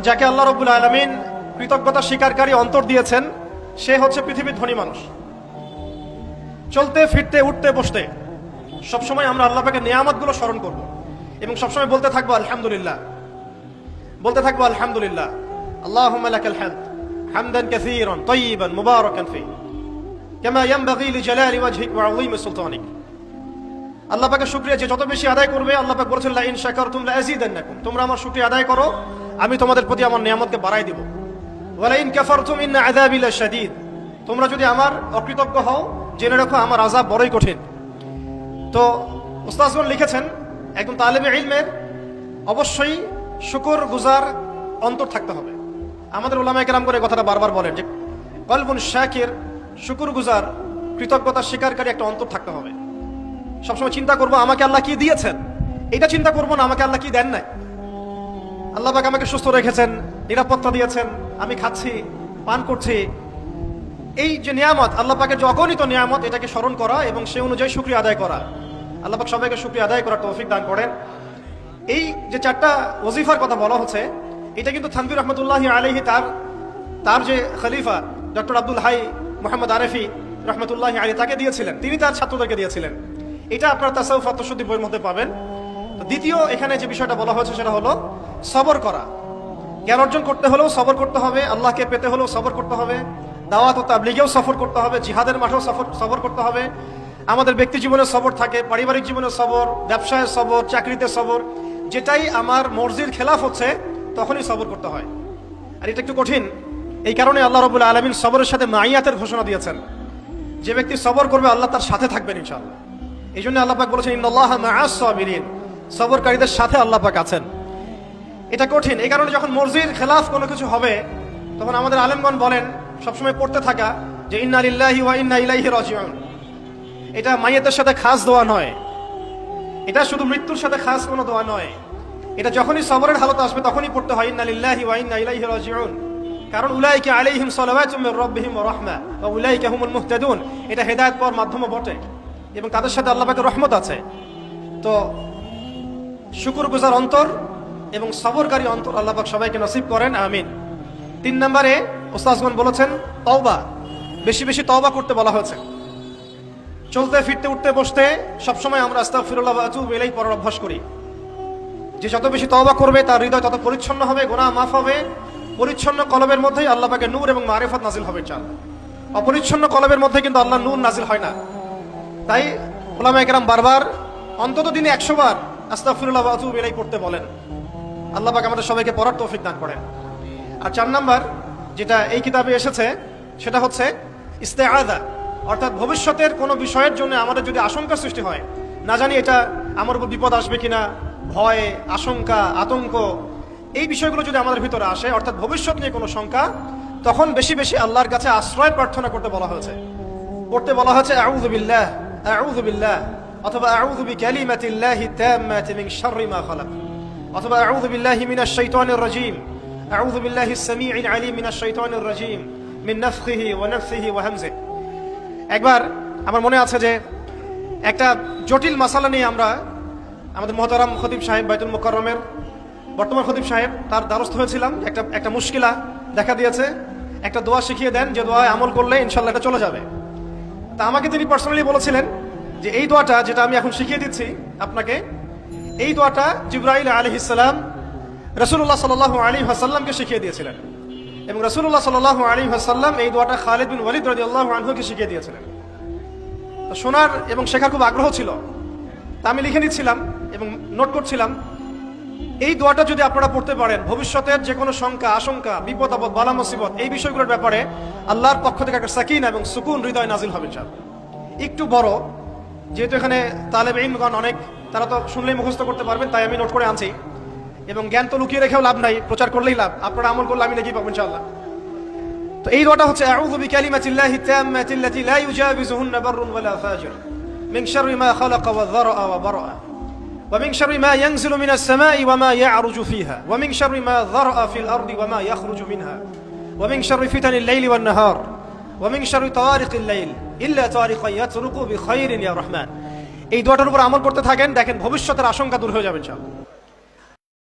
যাকে আল্লাহ রাব্বুল আলামিন কৃতজ্ঞতা স্বীকারকারী অন্তর দিয়েছেন, সে হচ্ছে পৃথিবীর ধনী মানুষ। চলতে ফিরতে উঠতে বসতে সবসময় আমরা আল্লাহ পাকের নিয়ামতগুলো স্মরণ করব এবং সবসময় বলতে থাকবো আলহামদুলিল্লাহ, বলতে থাকবো আলহামদুলিল্লাহ। আল্লাহুম্মা লাকাল হামদ হামদান কাসীরান তাইয়িবান মুবারাকান ফি কামা ইয়ানবাগি লিজালালি ওয়াজহিক ওয়া আযীমি সুলতানিক। আল্লাহ পাকের শুকরিয়া যে যত বেশি আদায় করবে, আল্লাহ পাক বলেছেন লা ইন শাকারতুম লা আযীদান্নাকুম, তোমরা আমার শুকরিয়া আদায় করো, আমি তোমাদের প্রতি আমার নিয়ামতকে বাড়াই দিব। ওয়া লা ইন কাফারতুম ইন্না আযাবি লাশাদীদ, তোমরা যদি আমার অকৃতজ্ঞ হও, জেনে রাখো আমার আযাব বড়ই কঠিন। তো উস্তাদগণ লিখেছেন, একজন তালেবে ইলমের অবশ্যই শুকর গুজার অন্তর থাকতে হবে। আমাদের উলামায়ে কেরাম করে কথাটা বারবার বলেন যে কলবুন শাকির, শুকর গুজার কৃতজ্ঞতা স্বীকারকারী একটা অন্তর থাকতে হবে। সবসময় চিন্তা করবো আমাকে আল্লাহ কি দিয়েছেন, এটা চিন্তা করবো না আমাকে আল্লাহ কি দেন নাই। আল্লাহ পাক আমাকে সুস্থ রেখেছেন, নিরাপত্তা দিয়েছেন, আমি খাচ্ছি পান করছি, এই যে নিয়ামত, আল্লাহ পাকের যে অগণিত নিয়ামত, এটাকে স্মরণ করা এবং সে অনুযায়ী শুকরিয়া আদায় করা। আল্লাহ পাক সবাইকে শুকরিয়া আদায় করার তৌফিক দান করেন। এই যে চারটা ওজিফার কথা বলা হচ্ছে, এটা কিন্তু থানভীর রহমতুল্লাহি আলাইহি তার যে খলিফা ডক্টর আব্দুল হাই মোহাম্মদ আরেফি রহমতুল্লাহি আলাইহি তাকে দিয়েছিলেন, তিনি তার ছাত্রদেরকে দিয়েছিলেন। এটা আপনার তাসাউফ আত্মশুদ্ধি বইয়ের মধ্যে পাবেন। তো দ্বিতীয় এখানে যে বিষয়টা বলা হয়েছে সেটা হলো সবর করা। জ্ঞান অর্জন করতে হলেও সবর করতে হবে, আল্লাহকে পেতে হলেও সবর করতে হবে, দাওয়াত ও তাবলীগেও সফর করতে হবে, জিহাদের মাঠেও সবর করতে হবে। আমাদের ব্যক্তি জীবনে সবর থাকে, পারিবারিক জীবনে সবর, ব্যবসায় সবর, চাকরিতে সবর। যেটাই আমার মর্জির খেলাফ হচ্ছে তখনই সবর করতে হয়। আর এটা একটু কঠিন, এই কারণে আল্লাহ রাব্বুল আলামিন সবরের সাথে মাইয়াতের ঘোষণা দিয়েছেন। যে ব্যক্তি সবর করবে আল্লাহ তার সাথে থাকবেন ইনশাআল্লাহ। এই জন্য আল্লাহ পাক বলেছেন ইন্নাল্লাহা মাআস সাবিরিন, সবরকারীদের সাথে আল্লাহ পাক আছেন। এটা কঠিন, এই কারণে যখন মর্জির খেলাফ কোনো কিছু হবে তখন আমাদের আলেমগণ বলেন সবসময় পড়তে থাকা যে ইন্না লিল্লাহি ওয়া ইন্না ইলাইহি রাজিউন। এটা মাইয়াতের সাথে খাস দোয়া নয়, এটা শুধু মৃত্যুর সাথে খাস কোনো দোয়া নয়। এটা যখনই সবরের হালত আসবে তখনই পড়তে হয় ইন্না লিল্লাহি ওয়া ইন্না ইলাইহি রাজিউন। কারণ উলাইকা আলাইহিম সালাওয়াতুম মির রাব্বিহিম ওয়া রাহমা ওয়া উলাইকা হুমুল মুহতাদুন, এটা হেদায়েত পাওয়ার মাধ্যমও বটে এবং তাদের সাথে আল্লাহ পাকের রহমত আছে। তো শুকরগুজার অন্তর এবং সবরকারী অন্তর আল্লাহ পাক সবাইকে নসিব করেন, আমিন। 3 নম্বরে উস্তাদগণ বলেছেন তওবা, বেশি বেশি তওবা করতে বলা হয়েছে। চলতে ফিরতে উঠতে বসতে সবসময় আমরা আস্তাগফিরুল্লাহ ওয়া আতুবু ইলাইহি পড়ার অভ্যাস করি। যে যত বেশি তওবা করবে তার হৃদয় তত পরিচ্ছন্ন হবে, গুনাহ মাফ হবে। পরিচ্ছন্ন কলবের মধ্যেই আল্লাহ পাকের নূর এবং মারিফত নাজিল হবে ইনশাআল্লাহ। অপরিচ্ছন্ন কলবের মধ্যে কিন্তু আল্লাহর নূর নাজিল হয় না। তাই উলামায়ে কেরাম বারবার অন্তত দিনে 100 বার আস্তাগফিরুল্লাহ ওয়া আতুবু ইলাইহি পড়তে বলেন। আল্লাহ পাক আমাদের সবাইকে পড়ার তৌফিক দান করেন। আর 4 নাম্বার যেটা এই কিতাবে এসেছে সেটা হচ্ছে ইস্তেআযা, অর্থাৎ ভবিষ্যতের কোনো বিষয়ের জন্য আমাদের যদি আশঙ্কা সৃষ্টি হয়, না জানি এটা আমার উপর বিপদ আসবে কিনা, ভয়, আশঙ্কা, আতঙ্ক, এই বিষয়গুলো যদি আমাদের ভিতরে আসে, অর্থাৎ ভবিষ্যৎ নিয়ে কোনো শঙ্কা, তখন বেশি বেশি আল্লাহর কাছে আশ্রয় প্রার্থনা করতে বলা হয়েছে। পড়তে বলা হয়েছে আউযু বিল্লাহ, আউযু বিল্লাহ, অথবা আউযু বিকালিমাতিল্লাহি তাম্মাতি মিন শাররি মা খালাক, অথবা আউযু বিল্লাহি মিনাশ শাইতানির রাজীম, আউযু বিল্লাহিস সামিউল আলীম মিনাশ শাইতানির রাজীম মিন নাফখিহি ওয়া নাফসিহি ওয়া হামজিহি। একবার আমার মনে আছে যে একটা জটিল মাসালা নিয়ে আমরা আমাদের মুহতারাম খতিব সাহেব বাইতুল মুকাররমের বর্তমান খতিব সাহেব তার দ্বারস্থ হয়েছিলাম। একটা মুশকিলা দেখা দিয়েছে, একটা দোয়া শিখিয়ে দেন যে দোয়ায় আমল করলে ইনশাআল্লাহ এটা চলে যাবে। তা আমাকে তিনি পার্সোনালি বলেছিলেন যে এই দোয়াটা যেটা আমি এখন শিখিয়ে দিচ্ছি আপনাকে, এই দোয়াটা জিবরাইল আলাইহিস সালাম রাসূলুল্লাহ সাল্লাল্লাহু আলাইহি ওয়াসাল্লামকে শিখিয়ে দিয়েছিলেন এবং রাসূলুল্লাহ সাল্লাল্লাহু আলাইহি ওয়াসাল্লাম এই দোয়াটা খালিদ বিন ওয়ালিদ রাদিয়াল্লাহু আনহুকে শিখিয়ে দিয়েছিলেন। তো শোনার এবং শেখার খুব আগ্রহ ছিল, তা আমি লিখে নিচ্ছিলাম এবং নোট করছিলাম। এই দোয়াটা যদি আপনারা পড়তে পারেন, ভবিষ্যতের যে কোনো শঙ্কা, আশঙ্কা, বিপদ আপদ, বালা মুসিবত, এই বিষয়গুলোর ব্যাপারে আল্লাহর পক্ষ থেকে একটা সাকিনা এবং সুকুন হৃদয় নাজিল হবে ইনশাআল্লাহ। একটু বড়, যেহেতু এখানে তালেবে ইলমগণ অনেক, তারা তো শুনলেই মুখস্থ করতে পারবেন, তাই আমি নোট করে আনছি। এবং জ্ঞান তো লুকিয়ে রেখেও লাভ নাই, প্রচার করলেই লাভ, আপনারা আমল করলে আমি নাকি পাবো ইনশাআল্লাহ। তো এই দোয়াটা হচ্ছে আউযু বিকালিমাতিল্লাহি তাম্মাতিল্লাতি লা ইউজাবিজুহুন্না বাররুন ওয়ালা ফাজির মিন শাররি মা খালাকা ওয়া যারআ ওয়া বারআ ومن شر ما ينزل من السماء وما يعرج فيها ومن شر ما ذرأ في الأرض وما يخرج منها ومن شر فتن الليل والنهار ومن شر طوارق الليل إلا طارقا يطرق بخير يا رحمن। এই দোয়াটার উপর আমল করতে থাকেন, দেখেন ভবিষ্যতের আশঙ্কা দূর হয়ে যাবে ইনশাআল্লাহ।